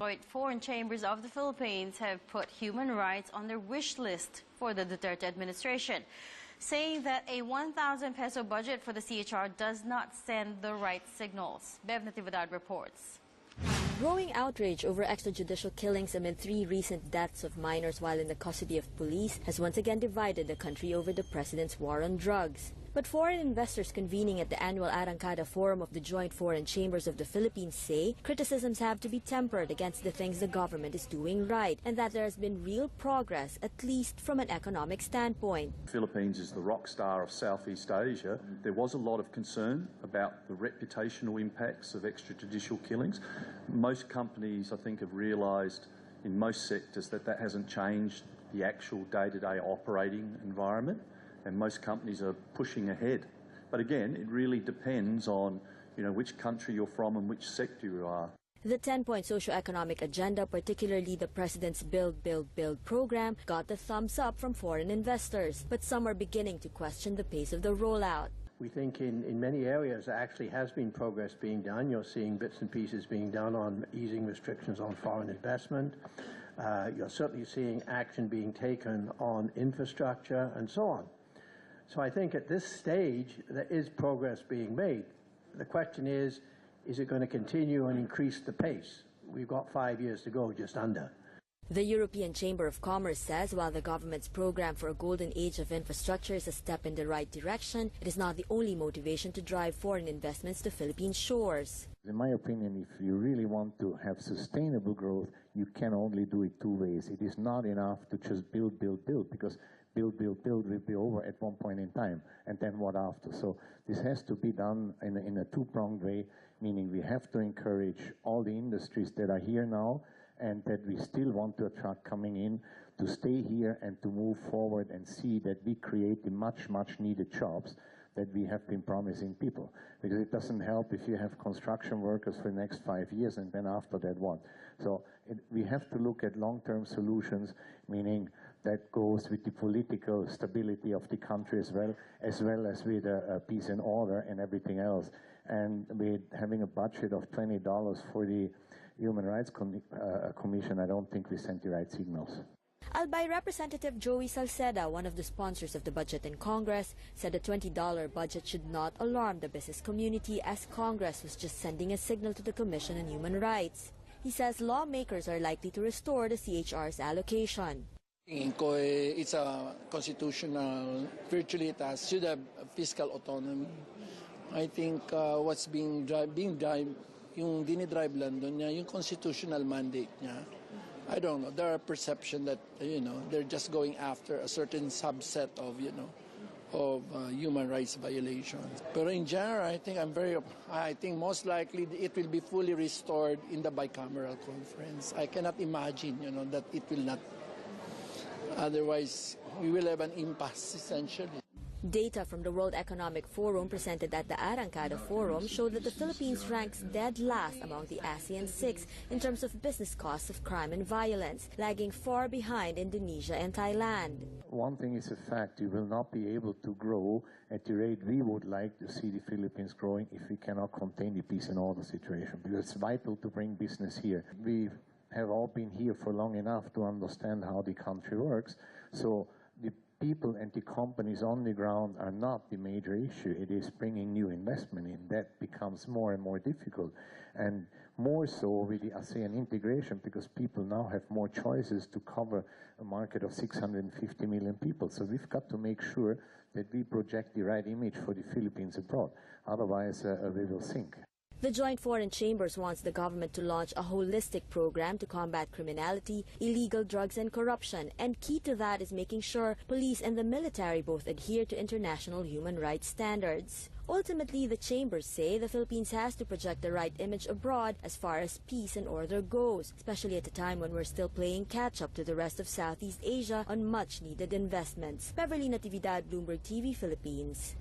Joint Foreign Chambers of the Philippines have put human rights on their wish list for the Duterte administration, saying that a 1,000 peso budget for the CHR does not send the right signals. Bev Natividad reports. Growing outrage over extrajudicial killings amid 3 recent deaths of minors while in the custody of police has once again divided the country over the president's war on drugs. But foreign investors convening at the annual Arrancada Forum of the Joint Foreign Chambers of the Philippines say criticisms have to be tempered against the things the government is doing right and that there has been real progress, at least from an economic standpoint. The Philippines is the rock star of Southeast Asia. There was a lot of concern about the reputational impacts of extrajudicial killings. Most companies, I think, have realised in most sectors that that hasn't changed the actual day-to-day operating environment. And most companies are pushing ahead. But again, it really depends on, which country you're from and which sector you are. The 10-point socio-economic agenda, particularly the President's Build, Build, Build program, got the thumbs up from foreign investors. But some are beginning to question the pace of the rollout. We think in many areas there actually has been progress being done. You're seeing bits and pieces being done on easing restrictions on foreign investment. You're certainly seeing action being taken on infrastructure and so on. So I think at this stage, there is progress being made. The question is it going to continue and increase the pace? We've got 5 years to go, just under. The European Chamber of Commerce says while the government's program for a golden age of infrastructure is a step in the right direction, it is not the only motivation to drive foreign investments to Philippine shores. In my opinion, if you really want to have sustainable growth, you can only do it 2 ways. It is not enough to just build, build, build, because build, build, build will be over at one point in time, and then what after? So this has to be done in a two-pronged way, meaning we have to encourage all the industries that are here now and that we still want to attract coming in to stay here and to move forward and see that we create the much, much needed jobs that we have been promising people. Because it doesn't help if you have construction workers for the next 5 years and then after that what. So we have to look at long-term solutions, meaning that goes with the political stability of the country as well as with peace and order and everything else. And with having a budget of $20 for the Human Rights Commission, I don't think we sent the right signals. Albay Representative Joey Salceda, one of the sponsors of the budget in Congress, said the $20 budget should not alarm the business community as Congress was just sending a signal to the Commission on Human Rights. He says lawmakers are likely to restore the CHR's allocation. It's a constitutional, virtually it should have fiscal autonomy. I think what's being drive, yung dinidrive lang doon niya, yung constitutional mandate niya. I don't know. There are perception that they're just going after a certain subset of human rights violations. But in general, I think most likely it will be fully restored in the bicameral conference. I cannot imagine that it will not. Otherwise, we will have an impasse essentially. Data from the World Economic Forum presented at the Arrancada Forum showed that the Philippines ranks dead last among the ASEAN 6 in terms of business costs of crime and violence, lagging far behind Indonesia and Thailand. One thing is a fact, you will not be able to grow at the rate we would like to see the Philippines growing if we cannot contain the peace and order situation, because it's vital to bring business here. We have all been here for long enough to understand how the country works, so the people and the companies on the ground are not the major issue. It is bringing new investment in. That becomes more and more difficult. And more so with the ASEAN integration, because people now have more choices to cover a market of 650 million people. So we've got to make sure that we project the right image for the Philippines abroad. Otherwise, we will sink. The Joint Foreign Chambers wants the government to launch a holistic program to combat criminality, illegal drugs and corruption, and key to that is making sure police and the military both adhere to international human rights standards. Ultimately, the chambers say the Philippines has to project the right image abroad as far as peace and order goes, especially at a time when we're still playing catch-up to the rest of Southeast Asia on much-needed investments. Beverly Natividad, Bloomberg TV, Philippines.